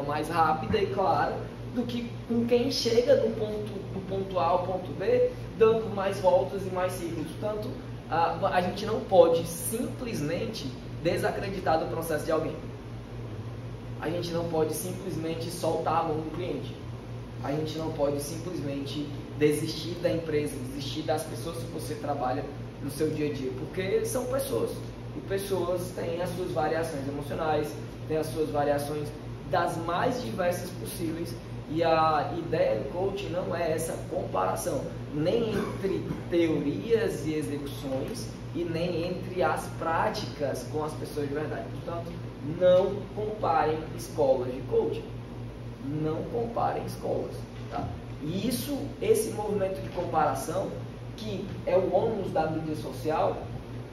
mais rápida e clara do que com quem chega do ponto A ao ponto B, dando mais voltas e mais ciclos. Portanto, a gente não pode simplesmente desacreditar do processo de alguém. A gente não pode simplesmente soltar a mão do cliente. A gente não pode simplesmente desistir da empresa, desistir das pessoas que você trabalha no seu dia a dia, porque são pessoas. E pessoas têm as suas variações emocionais, têm as suas variações das mais diversas possíveis, e a ideia do coaching não é essa comparação, nem entre teorias e execuções, e nem entre as práticas com as pessoas de verdade. Portanto, não comparem escolas de coaching. Não comparem escolas. Tá? E esse movimento de comparação, que é o ônus da mídia social,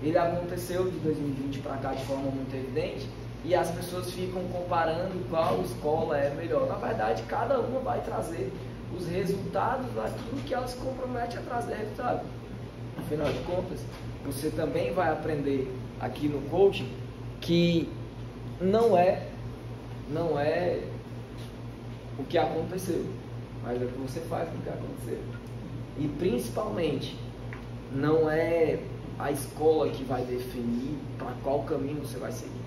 ele aconteceu de 2020 para cá de forma muito evidente, e as pessoas ficam comparando qual escola é melhor. Na verdade, cada uma vai trazer os resultados daquilo que ela se compromete a trazer resultado. Afinal de contas, você também vai aprender aqui no coaching que não é o que aconteceu, mas é o que você faz com o que aconteceu. E principalmente, não é a escola que vai definir para qual caminho você vai seguir.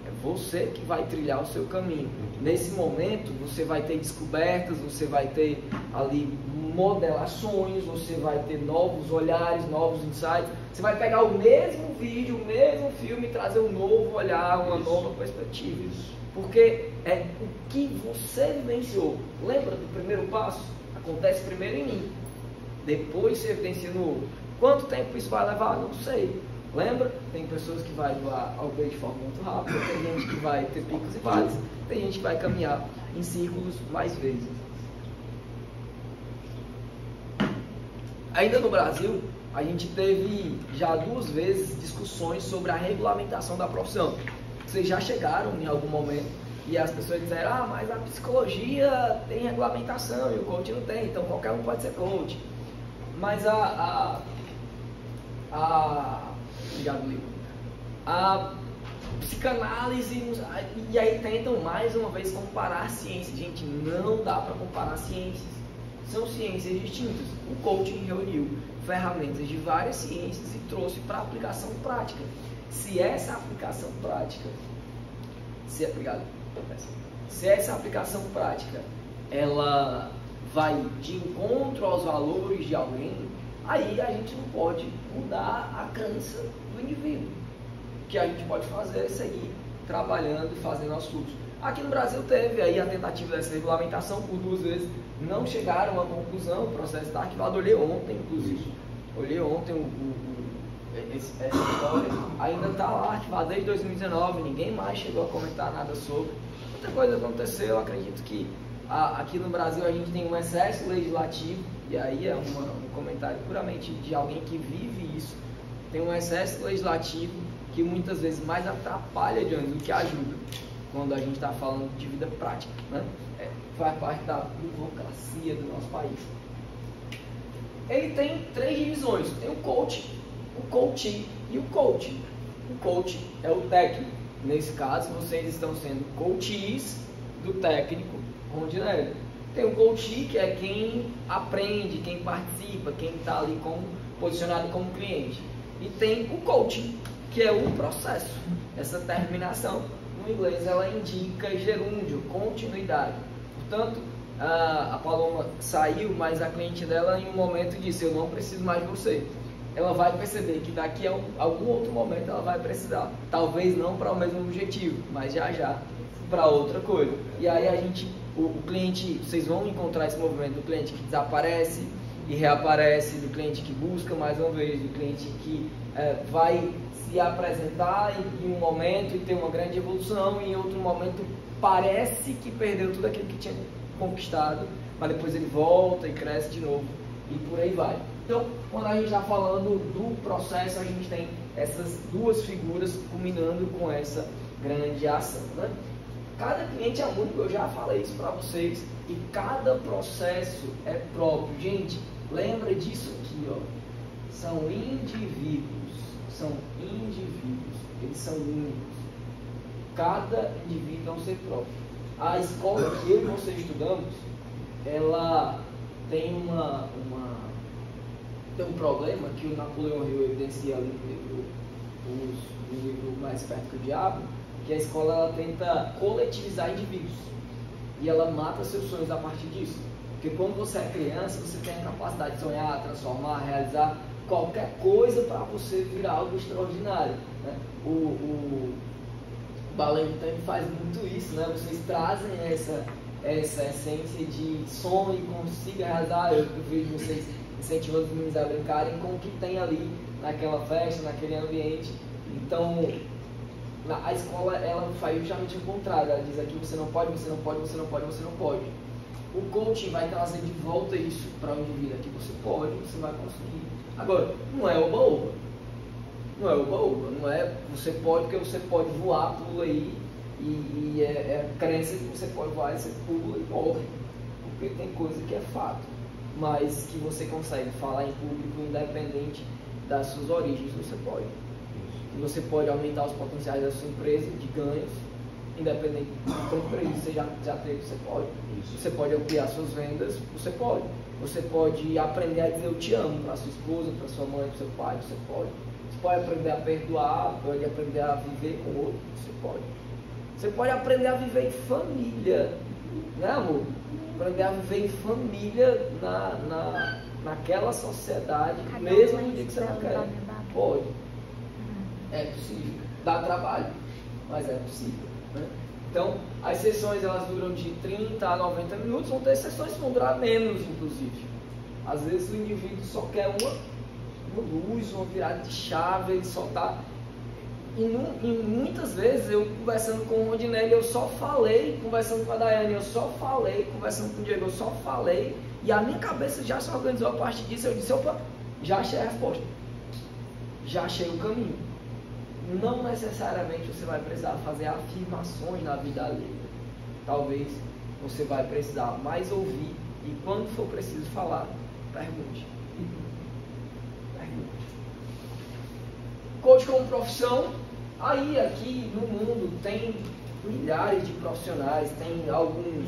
É você que vai trilhar o seu caminho. Nesse momento, você vai ter descobertas, você vai ter ali modelações, você vai ter novos olhares, novos insights. Você vai pegar o mesmo vídeo, o mesmo filme e trazer um novo olhar, uma nova perspectiva. Porque é o que você vivenciou. Lembra do primeiro passo? Acontece primeiro em mim. Depois você evidencia no outro. Quanto tempo isso vai levar? Não sei. Lembra? Tem pessoas que vai do A ao B de forma muito rápida, tem gente que vai ter picos e vales, tem gente que vai caminhar em círculos mais vezes. Ainda no Brasil, a gente teve já 2 vezes discussões sobre a regulamentação da profissão. Vocês já chegaram em algum momento e as pessoas disseram, mas a psicologia tem regulamentação e o coach não tem, então qualquer um pode ser coach. Mas a psicanálise, e aí tentam mais uma vez comparar ciências. Gente, não dá para comparar ciências, são ciências distintas. O coaching reuniu ferramentas de várias ciências e trouxe para aplicação prática. Se essa aplicação prática, se essa aplicação prática ela vai de encontro aos valores de alguém, aí a gente não pode mudar a crença do indivíduo. O que a gente pode fazer é seguir trabalhando e fazendo aos cursos. Aqui no Brasil teve aí a tentativa dessa regulamentação por 2 vezes, não chegaram a uma conclusão, o processo está arquivado. Olhei ontem, inclusive, essa história, ainda está lá arquivado desde 2019, ninguém mais chegou a comentar nada sobre. Muita coisa aconteceu, eu acredito que aqui no Brasil a gente tem um excesso legislativo, e aí é um comentário puramente de alguém que vive isso. Tem um excesso legislativo que muitas vezes mais atrapalha do que ajuda, quando a gente está falando de vida prática, né? Faz parte da burocracia do nosso país. Ele tem 3 divisões, tem o coach, o coachee e o coaching. O coach é o técnico. Nesse caso, vocês estão sendo coachees do técnico Rondinelli. Tem o coachee, que é quem aprende, quem participa, quem está ali posicionado como cliente. E tem o coaching, que é o processo. Essa terminação, no inglês, ela indica gerúndio, continuidade. Portanto, a Paloma saiu, mas a cliente dela em um momento disse, eu não preciso mais de você. Ela vai perceber que daqui a algum outro momento ela vai precisar. Talvez não para o mesmo objetivo, mas já para outra coisa. E aí o cliente, vocês vão encontrar esse movimento do cliente que desaparece e reaparece, do cliente que busca mais uma vez, do cliente que vai se apresentar em um momento e ter uma grande evolução, e em outro momento parece que perdeu tudo aquilo que tinha conquistado, mas depois ele volta e cresce de novo, e por aí vai. Então, quando a gente está falando do processo, a gente tem essas 2 figuras culminando com essa grande ação, né? Cada cliente é único, eu já falei isso para vocês, e cada processo é próprio. Gente, lembra disso aqui, ó. São indivíduos, eles são únicos. Cada indivíduo é um ser próprio. A escola que eu e você estudamos, ela tem tem um problema que o Napoleão Hill evidencia ali no livro Mais Esperto que o Diabo, que a escola ela tenta coletivizar indivíduos e ela mata seus sonhos a partir disso. Porque quando você é criança, você tem a capacidade de sonhar, transformar, realizar qualquer coisa para você virar algo extraordinário, né? O Balém também faz muito isso, né? Vocês trazem essa essência de sonho e consiga realizar. Eu vejo vocês incentivando os meninos a brincarem com o que tem ali naquela festa, naquele ambiente. Então, a escola ela faz justamente o contrário. Ela diz aqui: você não pode, você não pode, você não pode, você não pode. O coaching vai trazer de volta isso para o indivíduo. Aqui você pode, você vai conseguir. Agora, não é oba-oba. Não é oba-oba. Não é você pode porque você pode voar, pula aí. E é a crença que você pode voar e você pula e morre. Porque tem coisa que é fato. Mas que você consegue falar em público independente das suas origens, você pode. E você pode aumentar os potenciais da sua empresa de ganhos, independente do quanto prejuízo você já teve, você pode. Você pode ampliar suas vendas, você pode. Você pode aprender a dizer eu te amo para sua esposa, para sua mãe, para seu pai, você pode. Você pode aprender a perdoar, pode aprender a viver com o outro, você pode. Você pode aprender a viver em família, né, amor? Aprender a viver em família naquela sociedade, mesmo no dia que você não quer. Pode. É possível. Dá trabalho, mas é possível, né? Então, as sessões elas duram de 30 a 90 minutos, vão ter sessões que vão durar menos, inclusive. Às vezes o indivíduo só quer uma luz, uma virada de chave, ele só está... E muitas vezes eu conversando com o Rodinelli, eu só falei, conversando com a Daiane, eu só falei, conversando com o Diego, eu só falei, e a minha cabeça já se organizou a partir disso. Eu disse: opa, já achei a resposta, já achei o caminho. Não necessariamente você vai precisar fazer afirmações na vida alheia. Talvez você vai precisar mais ouvir, e quando for preciso falar, pergunte. Coach como profissão, aí aqui no mundo tem milhares de profissionais, tem alguns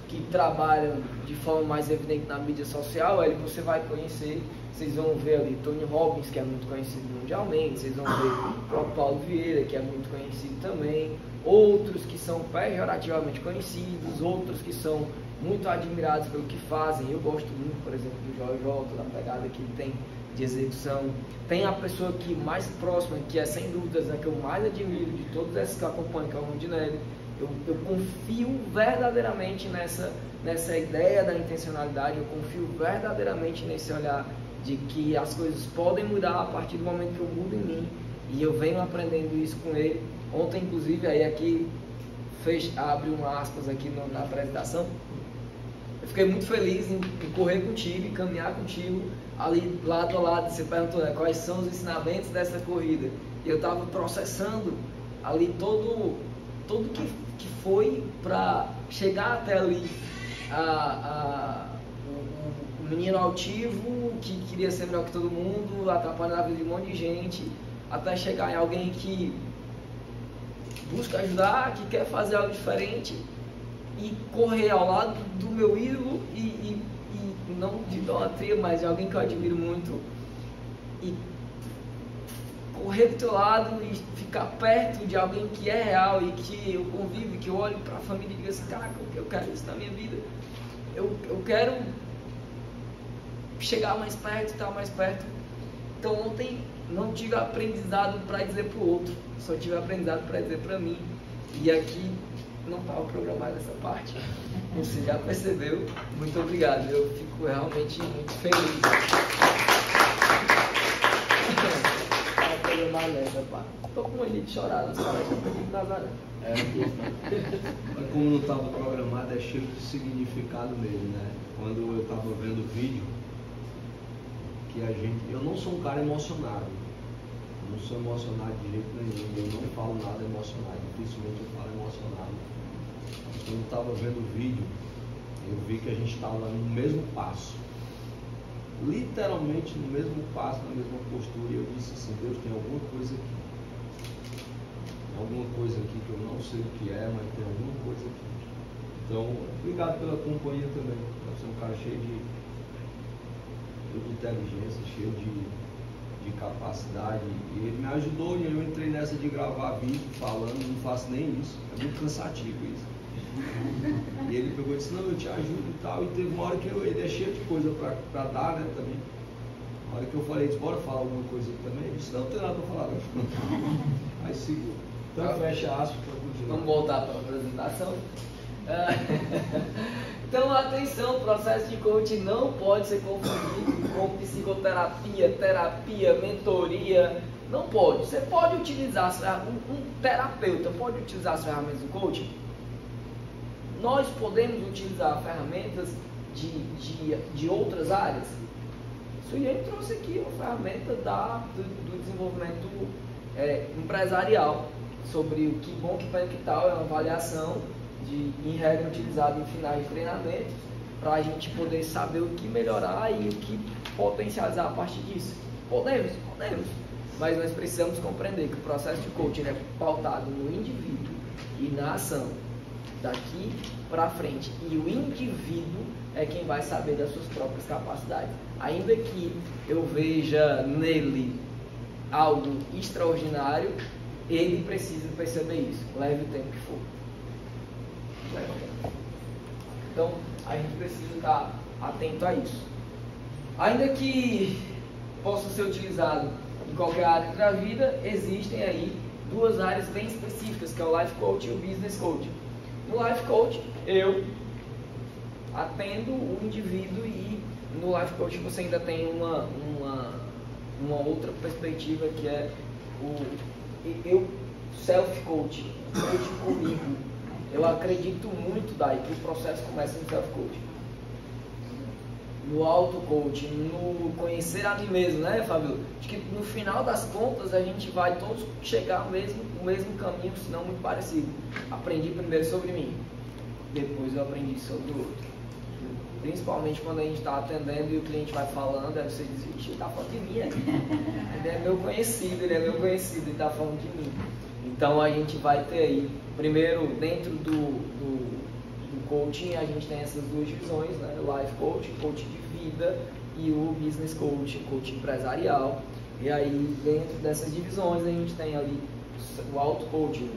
que trabalham de forma mais evidente na mídia social. Aí você vai conhecer, vocês vão ver ali Tony Robbins, que é muito conhecido mundialmente, vocês vão ver o próprio Paulo Vieira, que é muito conhecido também, outros que são pejorativamente conhecidos, outros que são muito admirados pelo que fazem. Eu gosto muito, por exemplo, do Jorge Otto, da pegada que ele tem de execução. Tem a pessoa que mais próxima, que é sem dúvidas a que eu mais admiro de todos esses que eu acompanho, que é o Rodinelli. Eu confio verdadeiramente nessa ideia da intencionalidade, eu confio verdadeiramente nesse olhar de que as coisas podem mudar a partir do momento que eu mudo em mim, e eu venho aprendendo isso com ele. Ontem, inclusive, aí aqui abre uma aspas aqui na apresentação, eu fiquei muito feliz em correr contigo e caminhar contigo ali lado a lado. Você perguntou, né, quais são os ensinamentos dessa corrida, e eu estava processando ali todo que foi para chegar até ali o menino altivo que queria ser melhor que todo mundo, atrapalhar a vida de um monte de gente, até chegar em alguém que busca ajudar, que quer fazer algo diferente, e correr ao lado do meu ídolo, e não de idolatria, mas de alguém que eu admiro muito, e correr do teu lado e ficar perto de alguém que é real e que eu convivo, que eu olho para a família e digo assim: caraca, eu quero isso na minha vida, eu quero chegar mais perto, estar mais perto. Então ontem não tive aprendizado para dizer para o outro, só tive aprendizado para dizer para mim. E aqui não estava programada essa parte, você já percebeu. Muito obrigado, eu fico realmente muito feliz. Estava programada nessa parte. Estou com uma de chorar, não sabe, já perdi de Nazaré. Como não estava programado, é cheio de significado mesmo, né? Quando eu estava vendo o vídeo, eu não sou um cara emocionado, não sou emocionado de jeito nenhum, eu não falo nada emocionado, dificilmente eu falo emocionado. Quando eu estava vendo o vídeo, eu vi que a gente estava no mesmo passo, literalmente no mesmo passo, na mesma postura, e eu disse assim: Deus, tem alguma coisa aqui que eu não sei o que é, mas tem alguma coisa aqui. Então, obrigado pela companhia também. Você é um cara cheio de inteligência, cheio de capacidade. E ele me ajudou e eu entrei nessa de gravar vídeo falando, não faço nem isso. É muito cansativo isso. E ele pegou e disse, não, eu te ajudo e tal. E teve uma hora que ele é cheio de coisa pra dar, né, também. Na hora que eu falei, bora falar alguma coisa também, ele disse, não tem nada pra falar. Aí segura. Então fecha aspas para continuar. Vamos voltar para a apresentação. Então, atenção, o processo de coaching não pode ser confundido com psicoterapia, terapia, mentoria. Não pode. Você pode utilizar, um terapeuta pode utilizar as ferramentas do coaching. Nós podemos utilizar ferramentas de outras áreas. O Suiane trouxe aqui uma ferramenta do desenvolvimento empresarial, sobre o que bom, que bem, que tal, é uma avaliação em regra utilizada em finais de treinamento, para a gente poder saber o que melhorar e o que potencializar a partir disso. Podemos, mas nós precisamos compreender que o processo de coaching é pautado no indivíduo e na ação, daqui para frente, e o indivíduo é quem vai saber das suas próprias capacidades. Ainda que eu veja nele algo extraordinário, ele precisa perceber isso, leve o tempo que for. Então, a gente precisa estar atento a isso. Ainda que possa ser utilizado em qualquer área da vida, existem aí duas áreas bem específicas, que é o Life Coach e o Business Coach. No Life Coach, eu atendo o indivíduo, e no Life Coach você ainda tem uma outra perspectiva, que é o self-coach, coach comigo. Eu acredito muito daí que o processo começa no self-coach, no auto-coach, no conhecer a mim mesmo, né, Fábio? Acho que no final das contas a gente vai todos chegar no mesmo caminho, se não muito parecido. Aprendi primeiro sobre mim, depois eu aprendi sobre o outro. Principalmente quando a gente está atendendo e o cliente vai falando, aí você diz, vixe, ele está falando de mim, ele é meu conhecido, ele está falando de mim. Então a gente vai ter aí, primeiro, dentro do coaching, a gente tem essas duas divisões, né? O Life Coach, coach de vida, e o Business Coach, coach empresarial. E aí, dentro dessas divisões, a gente tem ali o Auto Coaching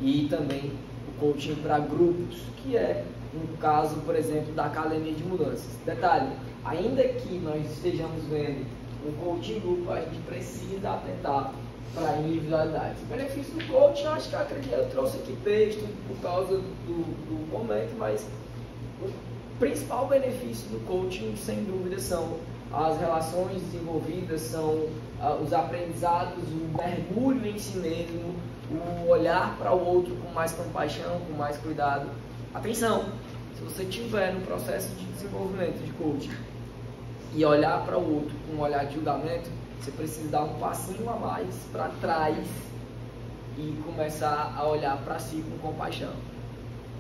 e também o coaching para grupos, que é um caso, por exemplo, da Academia de Mudanças. Detalhe, ainda que nós estejamos vendo um coaching grupo, a gente precisa atentar para individualidades. O benefício do coaching, eu acho que eu trouxe aqui texto por causa do momento, mas o principal benefício do coaching, sem dúvida, são as relações desenvolvidas, são os aprendizados, o mergulho em si mesmo, o olhar para o outro com mais compaixão, com mais cuidado. Atenção, se você tiver no processo de desenvolvimento de coaching e olhar para o outro com um olhar de julgamento, você precisa dar um passinho a mais para trás e começar a olhar para si com compaixão.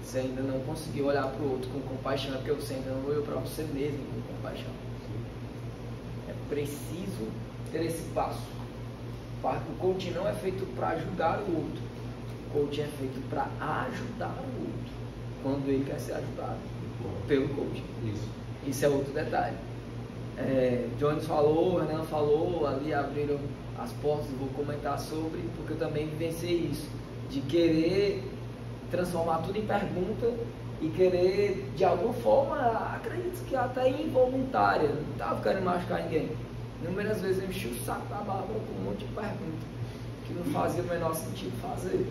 Você ainda não conseguiu olhar para o outro com compaixão, é porque você ainda não olhou para você mesmo com compaixão. É preciso ter esse passo. O coaching não é feito para julgar o outro. O coaching é feito para ajudar o outro, quando ele quer ser ajudado pelo coaching. Isso é outro detalhe. Jones falou, Renan falou, ali abriram as portas, eu vou comentar sobre, porque eu também vivenciei isso, de querer transformar tudo em pergunta e querer, de alguma forma, acredito que até involuntária, não estava querendo machucar ninguém. Inúmeras vezes eu enchi o saco da Bárbara com um monte de pergunta que não fazia o menor sentido fazer,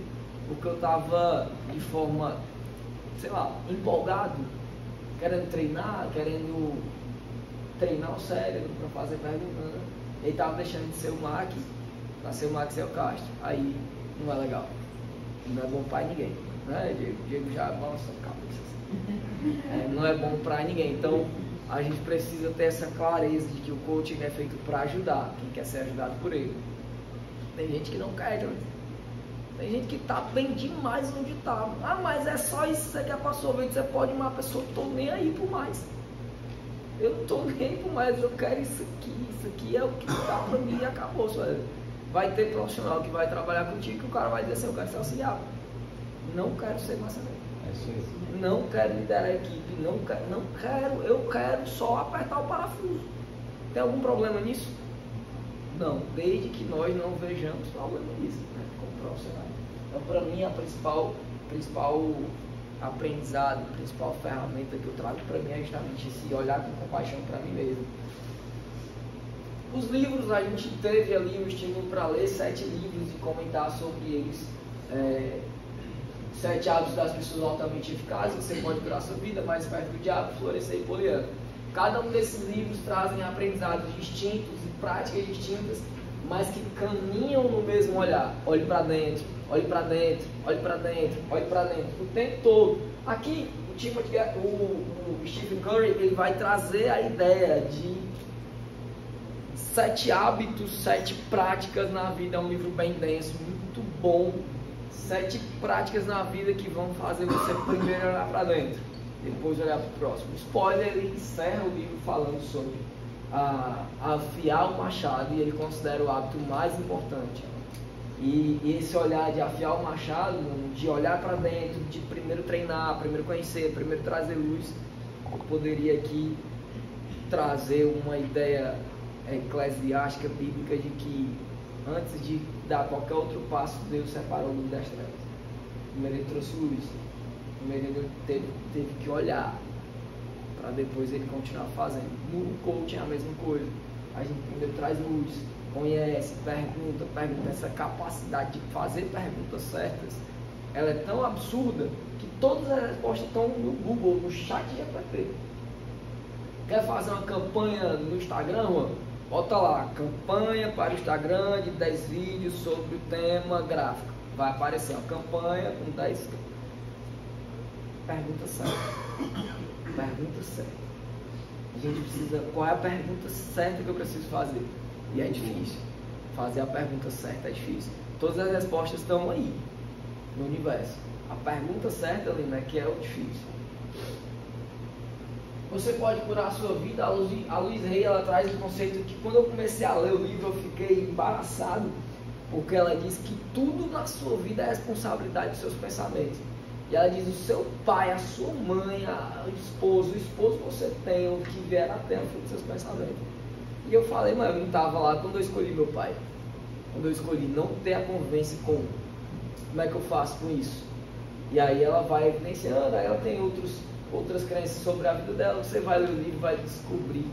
porque eu estava de forma, sei lá, empolgado, querendo treinar o cérebro para fazer perguntas. Ele estava deixando de ser o Max, para ser o Max El Castro. Aí não é legal, não é bom para ninguém, né? Diego já balançou a cabeça. Não é bom para ninguém. Então a gente precisa ter essa clareza de que o coaching é feito para ajudar quem quer ser ajudado por ele. Tem gente que não quer, Jones. Tem gente que está bem demais onde está. Ah, mas é só isso que você quer para a sua vida. Você pode uma pessoa, eu estou nem aí por mais. Eu não estou nem aí por mais, eu quero isso aqui é o que está para mim e acabou. Vai ter profissional que vai trabalhar contigo que o cara vai dizer assim, eu quero ser auxiliar. Não quero ser marceneiro. Não quero liderar a equipe, eu quero só apertar o parafuso. Tem algum problema nisso? Não, desde que nós não vejamos problema nisso, né, como profissional. Então, para mim, a principal aprendizado, a principal ferramenta que eu trago para mim é justamente esse olhar com compaixão para mim mesmo. Os livros, a gente teve ali um estímulo para ler 7 livros e comentar sobre eles. 7 hábitos das pessoas altamente eficazes, você pode curar sua vida, mais perto do diabo, florescer e poliana. Cada um desses livros trazem aprendizados distintos e práticas distintas, mas que caminham no mesmo olhar. Olhe para dentro, olhe para dentro, olhe para dentro, olhe para dentro, o tempo todo. Aqui, o Stephen Curry, ele vai trazer a ideia de 7 hábitos, 7 práticas na vida. É um livro bem denso, muito bom. 7 práticas na vida que vão fazer você primeiro olhar para dentro, depois olhar para o próximo. Spoiler, ele encerra o livro falando sobre afiar o machado, e ele considera o hábito mais importante. E esse olhar de afiar o machado, de olhar para dentro, de primeiro treinar, primeiro conhecer, primeiro trazer luz, eu poderia aqui trazer uma ideia eclesiástica, bíblica, de que antes de dar qualquer outro passo, Deus separou a luz das trevas. Primeiro ele trouxe luz, primeiro ele teve que olhar, para depois ele continuar fazendo. No coaching é a mesma coisa. A gente primeiro traz luz, conhece, pergunta. Essa capacidade de fazer perguntas certas, ela é tão absurda que todas as respostas estão no Google, no chat GPT. Quer fazer uma campanha no Instagram? Bota lá, campanha para o Instagram de 10 vídeos sobre o tema gráfico. Vai aparecer uma campanha com 10. Pergunta certa. Pergunta certa. A gente precisa. Qual é a pergunta certa que eu preciso fazer? E é difícil. Fazer a pergunta certa é difícil. Todas as respostas estão aí, no universo. A pergunta certa, Lina, é que é o difícil. Você pode curar a sua vida. A Louise Hay, ela traz o conceito que, quando eu comecei a ler o livro, eu fiquei embaraçado, porque ela diz que tudo na sua vida é responsabilidade dos seus pensamentos. E ela diz: o seu pai, a sua mãe, o esposo que você tem, o que vier a ter, fruto dos seus pensamentos. E eu falei: mas eu não estava lá quando eu escolhi meu pai, quando eu escolhi não ter a convivência com. Como é que eu faço com isso? E aí ela vai evidenciando, aí ela tem outras crenças sobre a vida dela. Você vai ler o livro e vai descobrir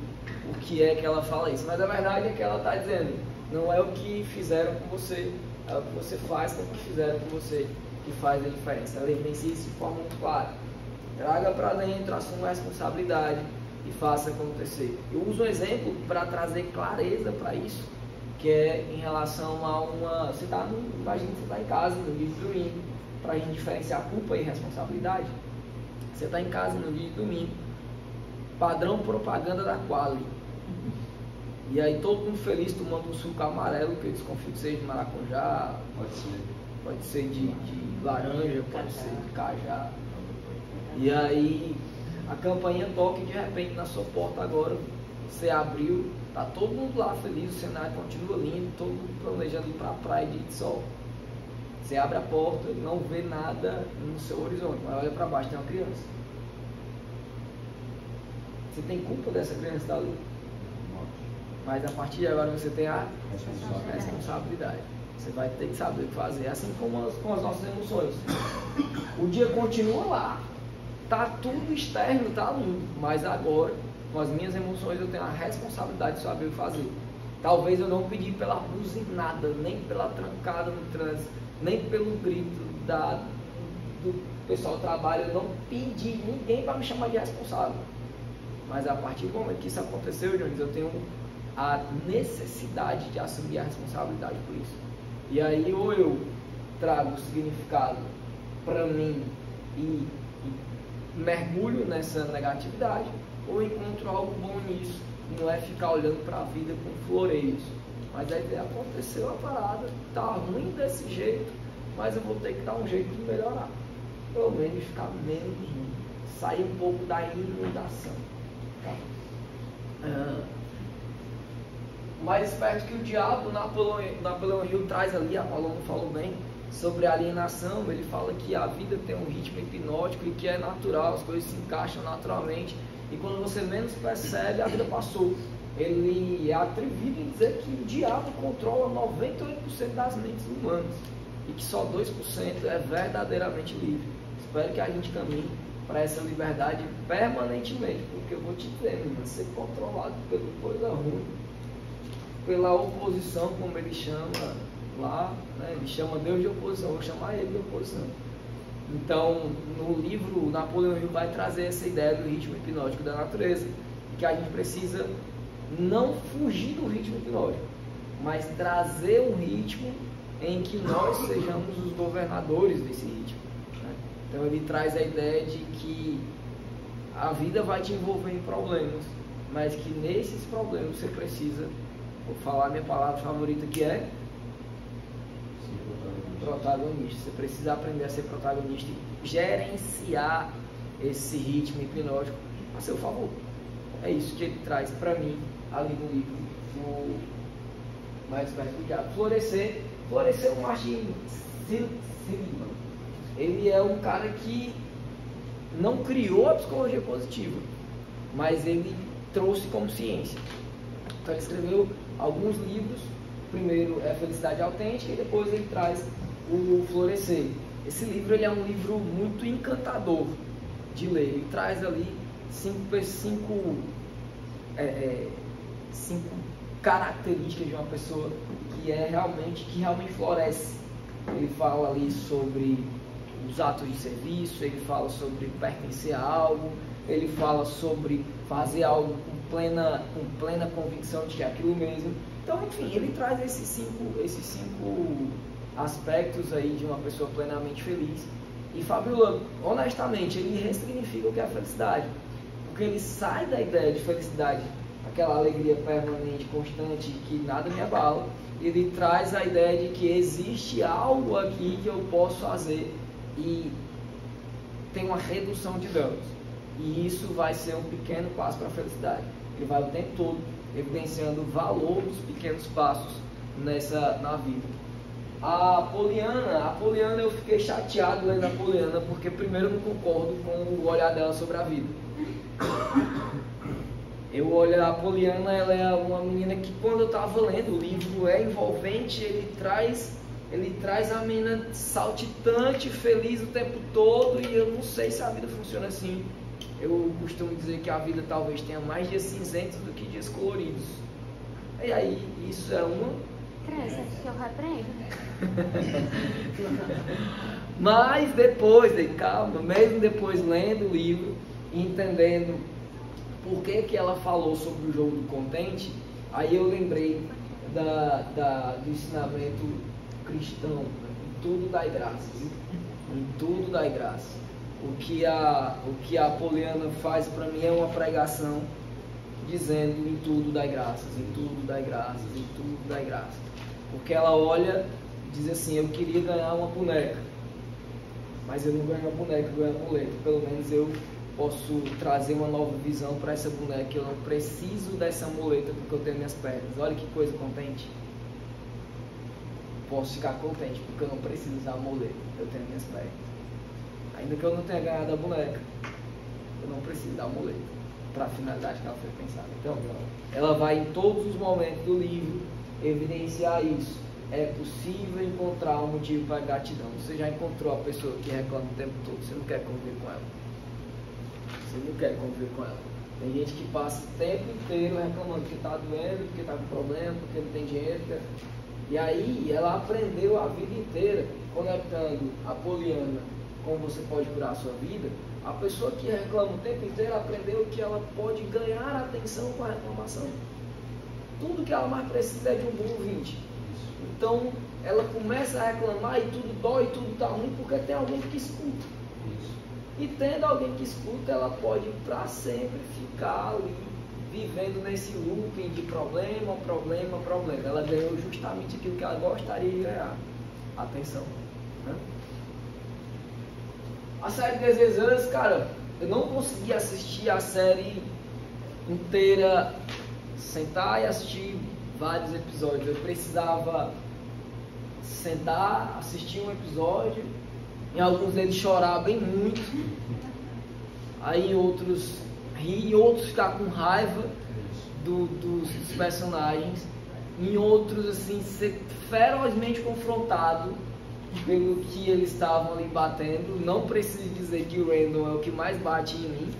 o que é que ela fala isso. Mas a verdade é que ela está dizendo: não é o que fizeram com você, é o que você faz com o que fizeram com você que faz a diferença. Ela evidencia isso de forma muito clara. Traga para dentro, assuma a responsabilidade e faça acontecer. Eu uso um exemplo para trazer clareza para isso, que é em relação a uma... imagina que você está em casa no dia de domingo, para a gente diferenciar culpa e responsabilidade. Você está em casa no dia de domingo, padrão propaganda da Quali, e aí todo mundo feliz tomando um suco amarelo, que eu desconfio que seja de maracujá, pode ser de laranja, pode ser de cajá. E aí a campainha toca e de repente na sua porta agora você abriu, tá todo mundo lá feliz, o cenário continua lindo, todo mundo planejando ir para a praia de sol. Você abre a porta, não vê nada no seu horizonte, mas olha para baixo, tem uma criança. Você tem culpa dessa criança estar ali? Mas a partir de agora você tem a responsabilidade. Você vai ter que saber o que fazer, assim como com as nossas emoções. O dia continua lá, tá tudo externo, tá lindo, mas agora, com as minhas emoções, eu tenho a responsabilidade de saber o que fazer. Talvez eu não pedi pela buzinada, nem pela trancada no trânsito, nem pelo grito do pessoal do trabalho. Eu não pedi ninguém para me chamar de responsável. Mas a partir do momento que isso aconteceu, Jones, eu tenho a necessidade de assumir a responsabilidade por isso. E aí, ou eu trago o significado para mim e mergulho nessa negatividade, ou encontro algo bom nisso. Não é ficar olhando para a vida com floreios, mas a ideia: aconteceu a parada, tá ruim desse jeito, mas eu vou ter que dar um jeito de melhorar, pelo menos ficar menos ruim, sair um pouco da inundação, tá? Mais esperto que o diabo, Napoleão Hill traz ali, a Paulo falou bem, sobre alienação, ele fala que a vida tem um ritmo hipnótico e que é natural, as coisas se encaixam naturalmente, e quando você menos percebe, a vida passou. Ele é atrevido em dizer que o diabo controla 98% das mentes humanas e que só 2% é verdadeiramente livre. Espero que a gente caminhe para essa liberdade permanentemente, porque eu vou te dizer, meu irmão, ser controlado pela coisa ruim, pela oposição, como ele chama lá, né? Ele chama Deus de oposição, eu vou chamar ele de oposição. Então, no livro, Napoleão Hill vai trazer essa ideia do ritmo hipnótico da natureza, que a gente precisa não fugir do ritmo hipnótico, mas trazer um ritmo em que nós sejamos os governadores desse ritmo, né? Então ele traz a ideia de que a vida vai te envolver em problemas, mas que nesses problemas você precisa, vou falar a minha palavra favorita, que é protagonista. Você precisa aprender a ser protagonista e gerenciar esse ritmo hipnótico a seu favor. É isso que ele traz para mim ali no livro do Mais Esperto do Diabo. Florescer o Martin Seligman. Ele é um cara que não criou a psicologia positiva, mas ele trouxe como ciência. Então ele escreveu alguns livros. Primeiro é Felicidade Autêntica e depois ele traz o Florescer. Esse livro ele é um livro muito encantador de ler. Ele traz ali cinco características de uma pessoa que realmente floresce. Ele fala ali sobre os atos de serviço, ele fala sobre pertencer a algo, ele fala sobre fazer algo com plena convicção de que é aquilo mesmo. Então, enfim, ele traz esses cinco aspectos aí de uma pessoa plenamente feliz. E Fábio, honestamente, ele ressignifica o que é a felicidade, porque ele sai da ideia de felicidade, aquela alegria permanente, constante, que nada me abala. Ele traz a ideia de que existe algo aqui que eu posso fazer e tem uma redução de danos. E isso vai ser um pequeno passo para a felicidade. Ele vai o tempo todo evidenciando o valor dos pequenos passos na vida. A Poliana, eu fiquei chateado lendo a Poliana, porque primeiro eu não concordo com o olhar dela sobre a vida. A Poliana, ela é uma menina que, quando eu estava lendo, o livro é envolvente, ele traz a menina saltitante, feliz o tempo todo, e eu não sei se a vida funciona assim. Eu costumo dizer que a vida talvez tenha mais dias cinzentos do que dias coloridos. E aí, isso é uma... Cresce, que eu repreendo. Mas depois, calma, mesmo depois lendo o livro e entendendo por que ela falou sobre o jogo do contente, aí eu lembrei do ensinamento cristão, em tudo dai graças, em tudo dai graças. O que a Poliana faz para mim é uma pregação dizendo em tudo dai graças, em tudo dai graças, em tudo dai graças. Porque ela olha e diz assim, eu queria ganhar uma boneca, mas eu não ganho uma boneca, eu ganho uma muleta. Pelo menos eu posso trazer uma nova visão para essa boneca. Eu não preciso dessa muleta porque eu tenho minhas pernas. Olha que coisa contente. Posso ficar contente porque eu não preciso usar a muleta, eu tenho minhas pernas. Ainda que eu não tenha ganhado a boneca, eu não preciso da muleta para a finalidade que ela foi pensada. Então, ela vai em todos os momentos do livro evidenciar isso. É possível encontrar um motivo para gratidão. Você já encontrou a pessoa que reclama o tempo todo, você não quer conviver com ela. Você não quer conviver com ela. Tem gente que passa o tempo inteiro reclamando que está doendo, porque está com problema, porque não tem dinheiro. E aí ela aprendeu a vida inteira, conectando a Poliana como você pode curar a sua vida. A pessoa que reclama o tempo inteiro aprendeu que ela pode ganhar atenção com a reclamação. Tudo que ela mais precisa é de um bom ouvinte. Então ela começa a reclamar e tudo dói, tudo está ruim, porque tem alguém que escuta. E tendo alguém que escuta, ela pode para sempre ficar ali vivendo nesse looping de problema. Ela ganhou justamente aquilo que ela gostaria de ganhar, atenção, né? A série Desejos, cara, eu não consegui assistir a série inteira, sentar e assistir vários episódios. Eu precisava sentar, assistir um episódio, em alguns deles chorar bem muito, aí em outros rir, em outros ficar com raiva dos personagens, em outros assim ser ferozmente confrontado pelo que eles estavam ali batendo. Não preciso dizer que o Randall é o que mais bate em mim,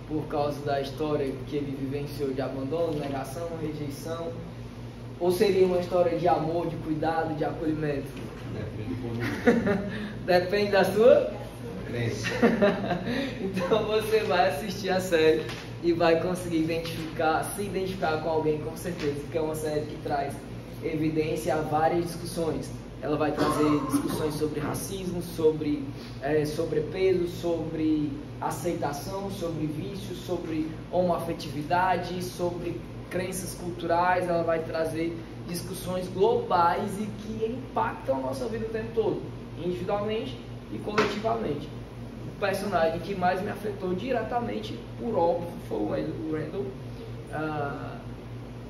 por causa da história que ele vivenciou de abandono, negação, rejeição. Ou seria uma história de amor, de cuidado, de acolhimento? Depende da sua crença. Então você vai assistir a série e vai conseguir se identificar com alguém, com certeza, porque é uma série que traz evidência a várias discussões. Ela vai trazer discussões sobre racismo, sobre sobrepeso, sobre aceitação, sobre vícios, sobre homoafetividade, sobre crenças culturais. Ela vai trazer discussões globais e que impactam a nossa vida o tempo todo, individualmente e coletivamente. O personagem que mais me afetou diretamente, por óbvio, foi o Randall,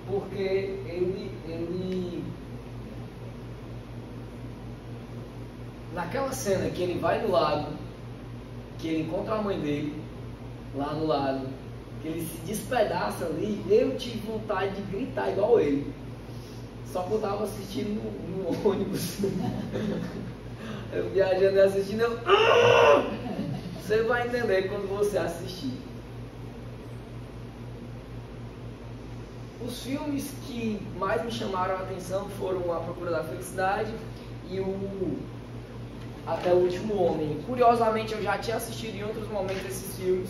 porque ele naquela cena que ele vai no lago, que ele encontra a mãe dele lá no lago, que ele se despedaça ali, eu tive vontade de gritar igual ele. Só que eu estava assistindo no ônibus. Eu viajando e assistindo, você vai entender quando você assistir. Os filmes que mais me chamaram a atenção foram A Procura da Felicidade e Até o Último Homem. Curiosamente, eu já tinha assistido em outros momentos esses filmes,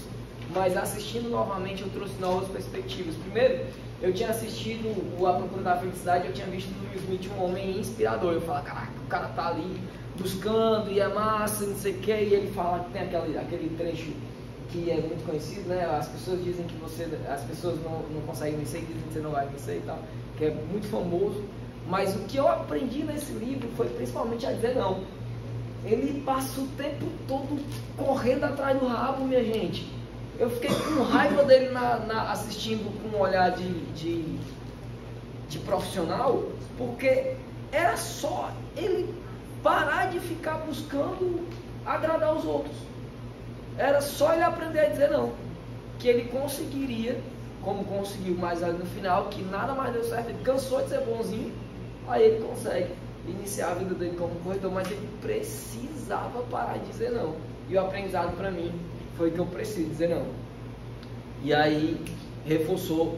mas assistindo novamente eu trouxe novas perspectivas. Primeiro, eu tinha assistido A Procura da Felicidade, eu tinha visto no Will Smith um homem inspirador. Eu falo, caraca, o cara tá ali buscando e é massa, não sei o que, e ele fala que tem aquele trecho que é muito conhecido, né? As pessoas dizem que as pessoas não conseguem vencer, dizem que você não vai vencer e tal, que é muito famoso. Mas o que eu aprendi nesse livro foi principalmente a dizer não. Ele passa o tempo todo correndo atrás do rabo, minha gente. Eu fiquei com raiva dele assistindo com um olhar de profissional, porque era só ele parar de ficar buscando agradar os outros. Era só ele aprender a dizer não, que ele conseguiria, como conseguiu mais ali no final, que nada mais deu certo, ele cansou de ser bonzinho, aí ele consegue iniciar a vida dele como corredor, mas ele precisava parar de dizer não. E o aprendizado para mim foi que eu preciso dizer não. E aí reforçou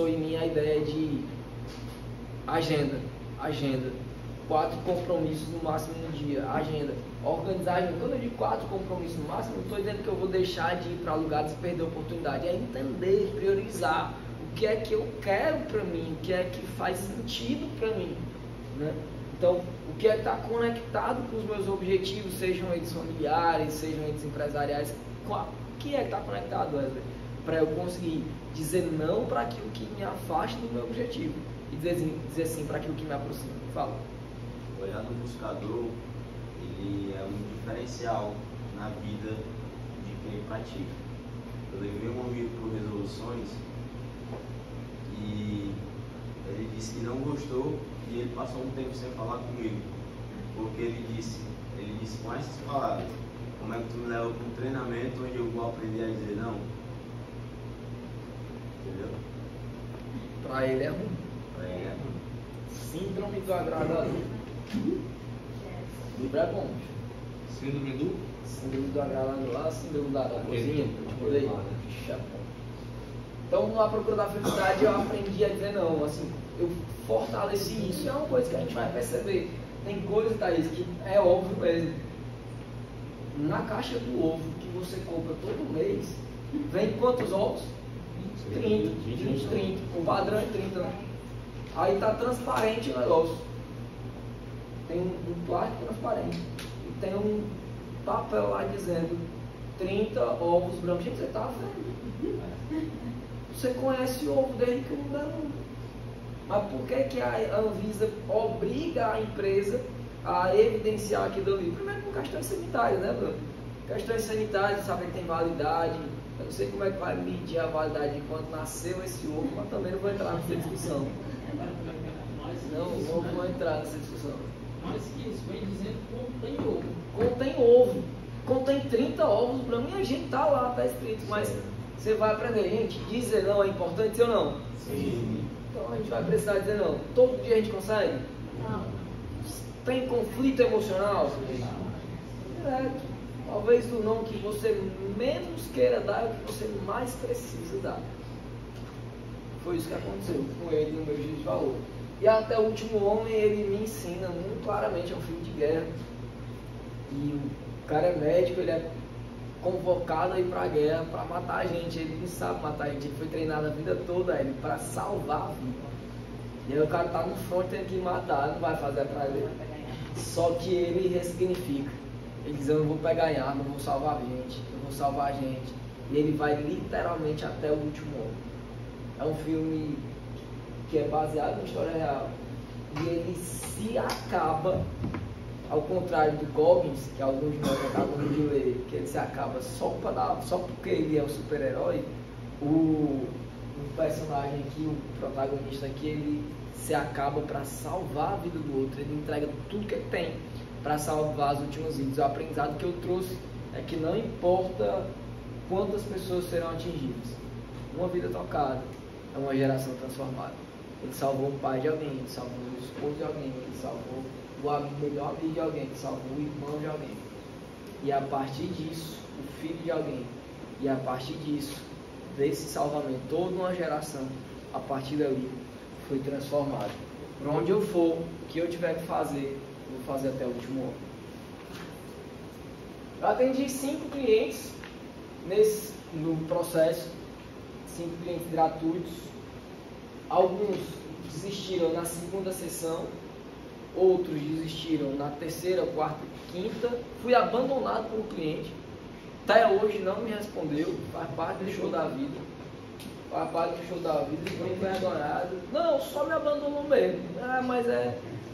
em mim a ideia de agenda. 4 compromissos no máximo no dia, agenda. Organizar, quando eu digo 4 compromissos no máximo, não estou dizendo que eu vou deixar de ir para lugares e perder a oportunidade. É entender, priorizar o que é que eu quero para mim, o que é que faz sentido para mim, né? Então, o que é que está conectado com os meus objetivos, sejam eles familiares, sejam eles empresariais, o que é que está conectado, Wesley? Para eu conseguir dizer não para aquilo que me afasta do meu objetivo e dizer sim para aquilo que me aproxima. Fala. Olhar no buscador, ele é um diferencial na vida de quem pratica. Eu levei um amigo por resoluções e ele disse que não gostou e ele passou um tempo sem falar comigo, porque ele disse com essas palavras: como é que tu me leva para um treinamento onde eu vou aprender a dizer não? Entendeu? Para ele é ruim. Para ele é ruim. Síndrome do agradador. Livro é bom. Síndrome do agradador lá, síndrome da cozinha. Então, na Procura da Felicidade, eu aprendi a dizer não. Assim, eu fortaleci isso. É uma coisa que a gente vai perceber. Tem coisas, Thaís, que é óbvio mesmo. Na caixa do ovo que você compra todo mês, vem quantos ovos? 30. O padrão é 30, né? Aí tá transparente o negócio. Tem um plástico transparente. E tem um papel lá dizendo 30 ovos brancos. Gente, você tá vendo? Você conhece o ovo desde que o mundo é mundo. Mas por que a Anvisa obriga a empresa a evidenciar aquilo ali? Primeiro por questões sanitárias, né, Bruno? Questões sanitárias, saber que tem validade. Eu não sei como é que vai medir a validade de quando nasceu esse ovo, mas também não vou entrar nessa discussão. Não vou entrar nessa discussão. Mais que isso, vem dizendo contém ovo. Contém ovo. Contém 30 ovos brancos. E a gente tá lá, tá escrito. Mas você vai aprender. Gente, dizer não é importante, sim ou não? Sim. Então a gente vai precisar dizer não. Todo dia a gente consegue? Não. Tem conflito emocional? Direto. Talvez o não que você menos queira dar é o que você mais precisa dar. Foi isso que aconteceu com ele no meu juízo de valor. E até o último homem, ele me ensina muito claramente, é um filme de guerra. E o cara é médico, ele é convocado a ir pra guerra para matar a gente. Ele não sabe matar a gente, ele foi treinado a vida toda ele para salvar a vida. E aí o cara tá no front, tem que matar, não vai fazer atrás dele. Só que ele ressignifica. Ele diz, eu não vou pegar em arma, eu vou salvar a gente, eu vou salvar a gente. E ele vai literalmente até o último homem. É um filme que é baseado em história real. E ele se acaba, ao contrário do Goggins, que alguns de nós acabamos de ler, que ele se acaba só porque ele é o super-herói. O personagem aqui, o protagonista aqui, ele se acaba para salvar a vida do outro. Ele entrega tudo que ele tem para salvar as últimas vidas. O aprendizado que eu trouxe é que não importa quantas pessoas serão atingidas, uma vida tocada é uma geração transformada. Ele salvou o pai de alguém, ele salvou o esposo de alguém, ele salvou o melhor amigo de alguém, ele salvou o irmão de alguém. E a partir disso, o filho de alguém. E a partir disso, desse salvamento, toda uma geração, a partir dali, foi transformada. Por onde eu for, o que eu tiver que fazer, vou fazer até o último ano. Eu atendi 5 clientes no processo, 5 clientes gratuitos. Alguns desistiram na segunda sessão, outros desistiram na terceira, quarta e quinta. Fui abandonado por um cliente, até hoje não me respondeu, faz parte do show da vida. Faz parte do show da vida, ficou envergonhado. Não, só me abandonou mesmo. Mas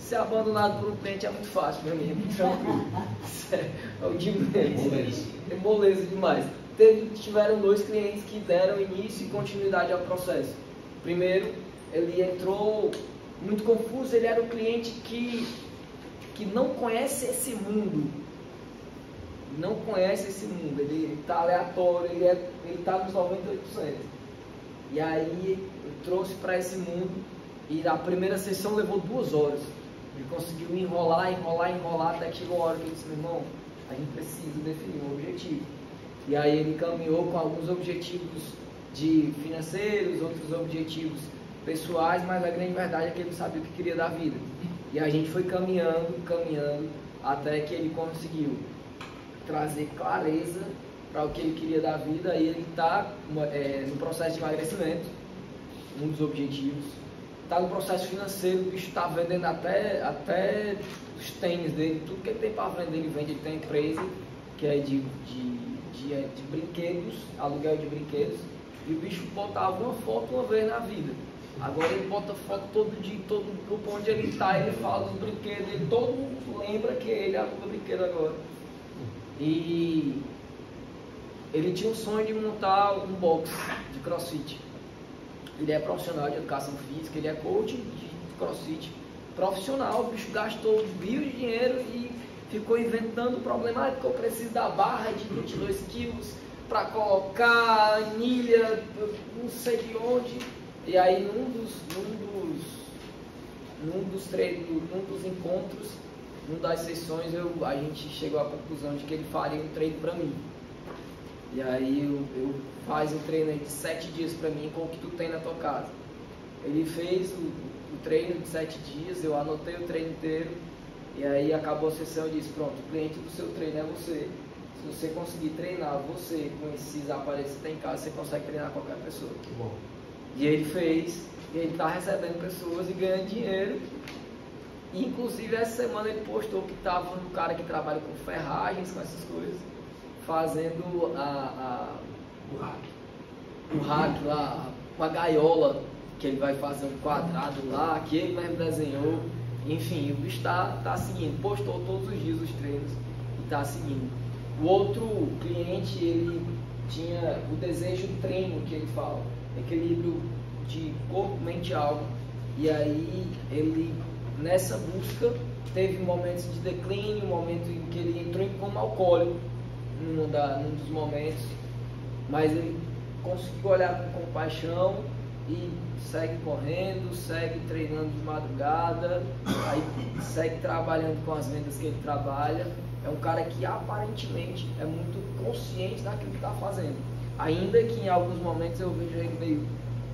ser abandonado por um cliente é muito fácil para mim, é muito tranquilo. É o de menos. É moleza demais. Tiveram 2 clientes que deram início e continuidade ao processo. Primeiro, ele entrou muito confuso, ele era um cliente que não conhece esse mundo. Não conhece esse mundo, ele está aleatório, ele está nos 98%. E aí eu trouxe para esse mundo e a primeira sessão levou 2 horas. Ele conseguiu enrolar até que chegou a hora que ele disse, meu irmão, a gente precisa definir um objetivo. E aí ele caminhou com alguns objetivos de financeiros, outros objetivos pessoais, mas a grande verdade é que ele não sabia o que queria da vida. E a gente foi caminhando, até que ele conseguiu trazer clareza para o que ele queria da vida. E ele está no processo de emagrecimento, um dos objetivos. Está no processo financeiro, o bicho está vendendo até os tênis dele, tudo que ele tem para vender ele vende. Ele tem empresa que é de brinquedos, aluguel de brinquedos, e o bicho botava uma foto uma vez na vida. Agora ele bota foto todo dia, todo grupo onde ele está, ele fala dos brinquedos, ele, todo mundo lembra que ele aluga brinquedo agora. E ele tinha um sonho de montar um box de crossfit. Ele é profissional de educação física, ele é coach de crossfit profissional. O bicho gastou rios de dinheiro e ficou inventando problema, porque eu preciso da barra de 22 quilos para colocar anilha, não sei de onde. E aí num dos encontros, numa das sessões, a gente chegou à conclusão de que ele faria um treino para mim. E aí eu faz um treino aí de 7 dias para mim com o que tu tem na tua casa. Ele fez o treino de 7 dias, eu anotei o treino inteiro. E aí acabou a sessão e disse, pronto, o cliente do seu treino é você. Se você conseguir treinar você com esses aparelhos que tem em casa, você consegue treinar qualquer pessoa. Que bom. E ele fez, e ele está recebendo pessoas e ganhando dinheiro. E, inclusive essa semana ele postou que estava um cara que trabalha com ferragens, com essas coisas, fazendo o rack lá, uma gaiola, que ele vai fazer um quadrado lá, que ele mesmo desenhou. Enfim, o bicho tá seguindo, postou todos os dias os treinos e está seguindo. O outro cliente, ele tinha o desejo do treino, que ele fala, equilíbrio de corpo, mente e alma. E aí ele, nessa busca, teve momentos de declínio, um momento em que ele entrou como alcoólico, num dos momentos, mas ele conseguiu olhar com compaixão e segue correndo, segue treinando de madrugada, aí segue trabalhando com as vendas que ele trabalha. É um cara que aparentemente é muito consciente daquilo que está fazendo, ainda que em alguns momentos eu vejo ele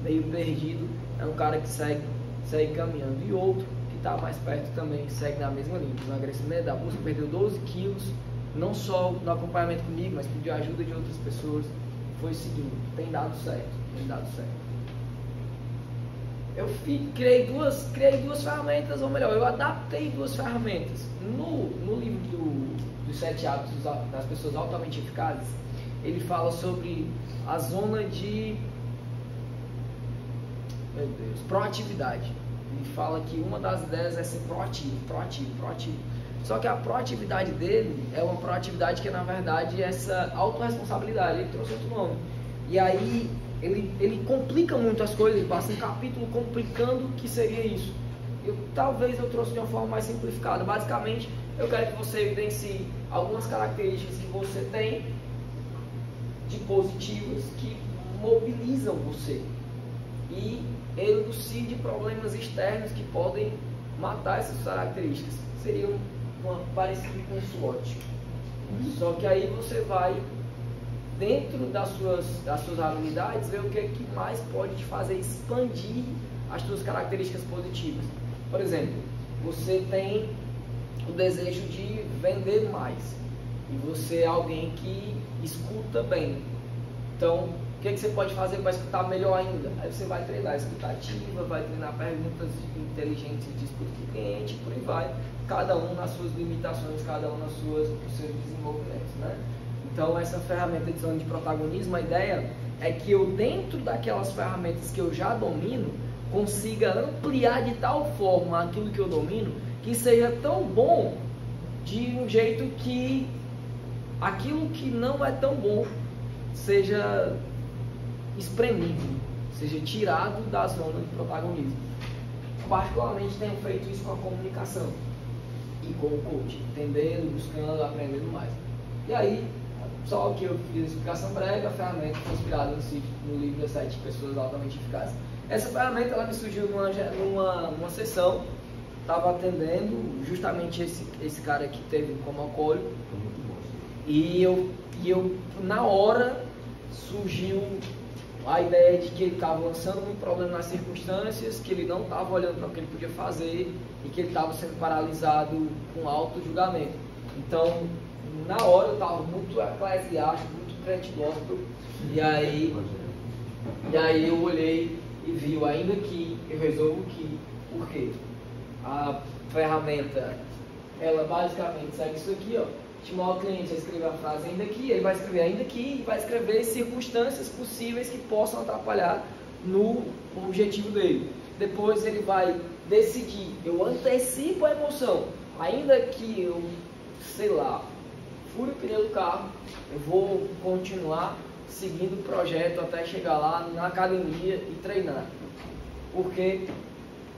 meio perdido. É um cara que segue caminhando. E outro que está mais perto também segue na mesma linha, emagrecimento da busca, perdeu 12 quilos, não só no acompanhamento comigo, mas pediu ajuda de outras pessoas, foi seguindo, tem dado certo. Eu criei duas ferramentas, ou melhor, eu adaptei duas ferramentas. No livro dos 7 hábitos das pessoas altamente eficazes, ele fala sobre a zona de proatividade. Ele fala que uma das ideias é ser proativo. Só que a proatividade dele é uma proatividade que, na verdade, é essa autorresponsabilidade. Ele trouxe outro nome. E aí, ele complica muito as coisas, ele passa um capítulo complicando o que seria isso. Talvez eu trouxe de uma forma mais simplificada. Basicamente, eu quero que você evidencie algumas características que você tem de positivas que mobilizam você. E elucide problemas externos que podem matar essas características. Seria parecido com um SWOT. Só que aí você vai, dentro das suas habilidades, ver o que é que mais pode te fazer expandir as suas características positivas. Por exemplo, você tem o desejo de vender mais e você é alguém que escuta bem. Então, o que você pode fazer para escutar melhor ainda? Aí você vai treinar a escutativa, vai treinar perguntas inteligentes de escuta do cliente, por aí vai, cada um nas suas limitações, cada um nos seus desenvolvimentos, né? Então, essa ferramenta de zona de protagonismo, a ideia é que eu, dentro daquelas ferramentas que eu já domino, consiga ampliar de tal forma aquilo que eu domino, que seja tão bom de um jeito que aquilo que não é tão bom seja espremido, seja tirado da zona de protagonismo. Particularmente tenho feito isso com a comunicação e com o coaching, entendendo, buscando, aprendendo mais. E aí, só que eu fiz a explicação breve, a ferramenta foi inspirada no livro das 7 pessoas altamente eficazes. Essa ferramenta ela me surgiu numa sessão, estava atendendo justamente esse cara que teve como alcoólico, e eu na hora surgiu a ideia de que ele estava lançando um problema nas circunstâncias, que ele não estava olhando para o que ele podia fazer e que ele estava sendo paralisado com auto-julgamento. Então, na hora eu estava muito eclesiástico, muito crente gospel, e aí eu olhei e vi, ainda que eu resolvo que, por quê? A ferramenta, ela basicamente segue isso aqui, ó. Estimular o cliente a escrever a frase ainda que, ele vai escrever ainda que e vai escrever circunstâncias possíveis que possam atrapalhar no objetivo dele. Depois ele vai decidir, eu antecipo a emoção, ainda que eu, sei lá, fure o pneu do carro, eu vou continuar seguindo o projeto até chegar lá na academia e treinar. Porque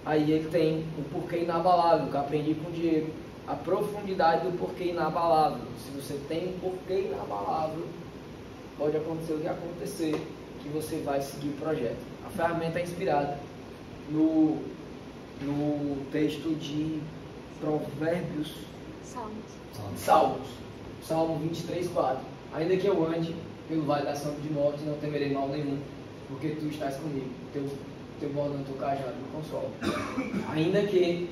aí ele tem o porquê inabalável, que eu aprendi com o Diego. A profundidade do porquê inabalável. Se você tem um porquê inabalável, pode acontecer o que acontecer, que você vai seguir o projeto. A ferramenta é inspirada no texto de Provérbios, Salmos, Salmo 23:4. Ainda que eu ande pelo vale da sombra de morte, não temerei mal nenhum, porque tu estás comigo, teu bordão e teu cajado me consolam. Ainda que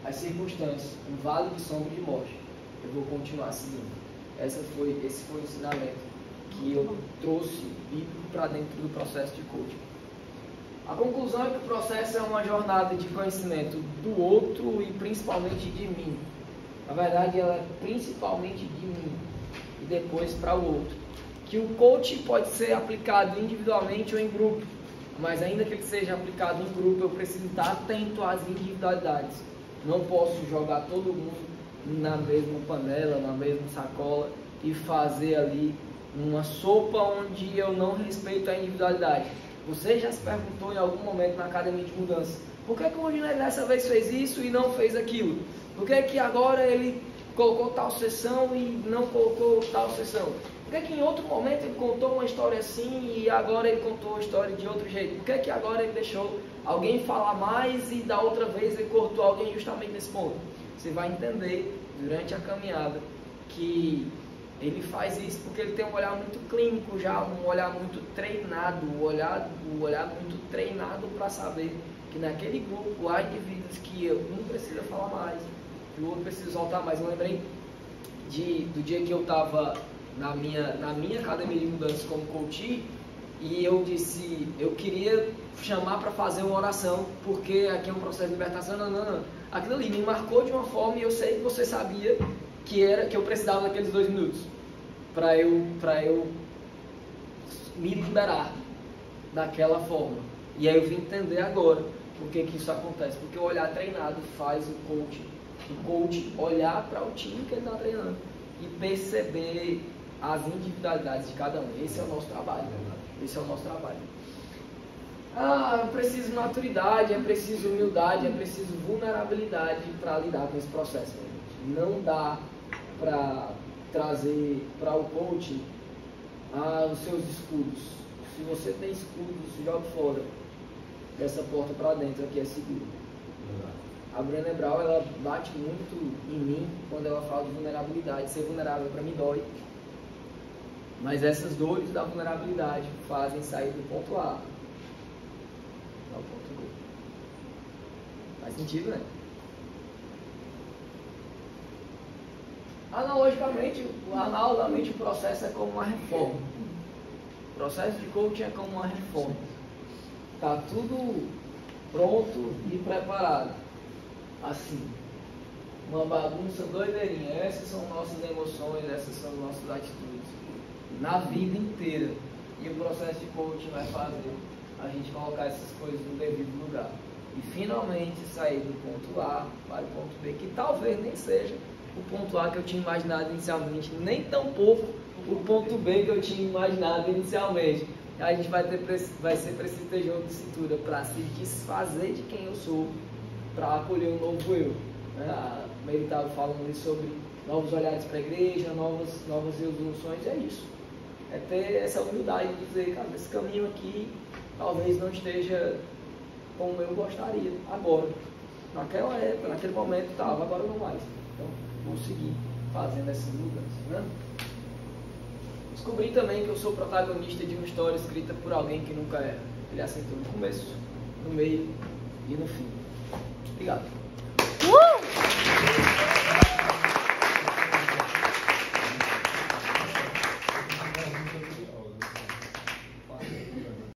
as circunstâncias, um vale de sombra de morte, eu vou continuar seguindo. Esse foi o ensinamento que eu trouxe bíblico para dentro do processo de coaching. A conclusão é que o processo é uma jornada de conhecimento do outro e principalmente de mim. Na verdade, ela é principalmente de mim e depois para o outro. Que o coaching pode ser aplicado individualmente ou em grupo, mas ainda que ele seja aplicado em grupo, eu preciso estar atento às individualidades. Não posso jogar todo mundo na mesma panela, na mesma sacola e fazer ali uma sopa onde eu não respeito a individualidade. Você já se perguntou em algum momento na academia de mudança, por que o Rondinelli dessa vez fez isso e não fez aquilo? Por que que agora ele colocou tal sessão e não colocou tal sessão? Por que que em outro momento ele contou uma história assim e agora ele contou a história de outro jeito? Por que que agora ele deixou alguém falar mais e da outra vez ele cortou alguém justamente nesse ponto? Você vai entender durante a caminhada que ele faz isso porque ele tem um olhar muito clínico já, um olhar muito treinado, um olhar muito treinado para saber que naquele grupo há indivíduos que um precisa falar mais, que o outro precisa soltar mais. Eu lembrei do dia que eu estava na minha academia de mudança como coach e eu disse, eu queria chamar para fazer uma oração, porque aqui é um processo de libertação, não. Aquilo ali me marcou de uma forma e eu sei que você sabia que eu precisava daqueles 2 minutos para eu me liberar daquela forma. E aí eu vim entender agora por que isso acontece, porque o olhar treinado faz o coach olhar para o time que ele está treinando e perceber as individualidades de cada um. Esse é o nosso trabalho. Esse é o nosso trabalho. É preciso maturidade, é preciso humildade, é preciso vulnerabilidade para lidar com esse processo. Não dá para trazer para o coaching os seus escudos. Se você tem escudos, joga fora dessa porta para dentro, aqui é seguro. A Brené Brown, ela bate muito em mim quando ela fala de vulnerabilidade. Ser vulnerável para mim dói, mas essas dores da vulnerabilidade fazem sair do ponto A ao ponto B. Faz sentido, né? Analogicamente, o processo é como uma reforma. O processo de coaching é como uma reforma. Está tudo pronto e preparado. Assim, uma bagunça doideirinha. Essas são nossas emoções, essas são nossas atitudes. Na vida inteira. E o processo de coaching vai fazer a gente colocar essas coisas no devido lugar. E finalmente sair do ponto A para o ponto B, que talvez nem seja o ponto A que eu tinha imaginado inicialmente, nem tão pouco o ponto B que eu tinha imaginado inicialmente. A gente vai ser preciso ter jogo de cintura para se desfazer de quem eu sou, para acolher um novo eu. Ele estava falando sobre novos olhares para a igreja, novas resoluções, é isso. É ter essa humildade de dizer, cara, esse caminho aqui talvez não esteja como eu gostaria agora. Naquela época, naquele momento estava, agora não mais. Então, vou seguir fazendo essas mudanças, né? Descobri também que eu sou protagonista de uma história escrita por alguém que nunca era. Ele aceitou no começo, no meio e no fim. Obrigado.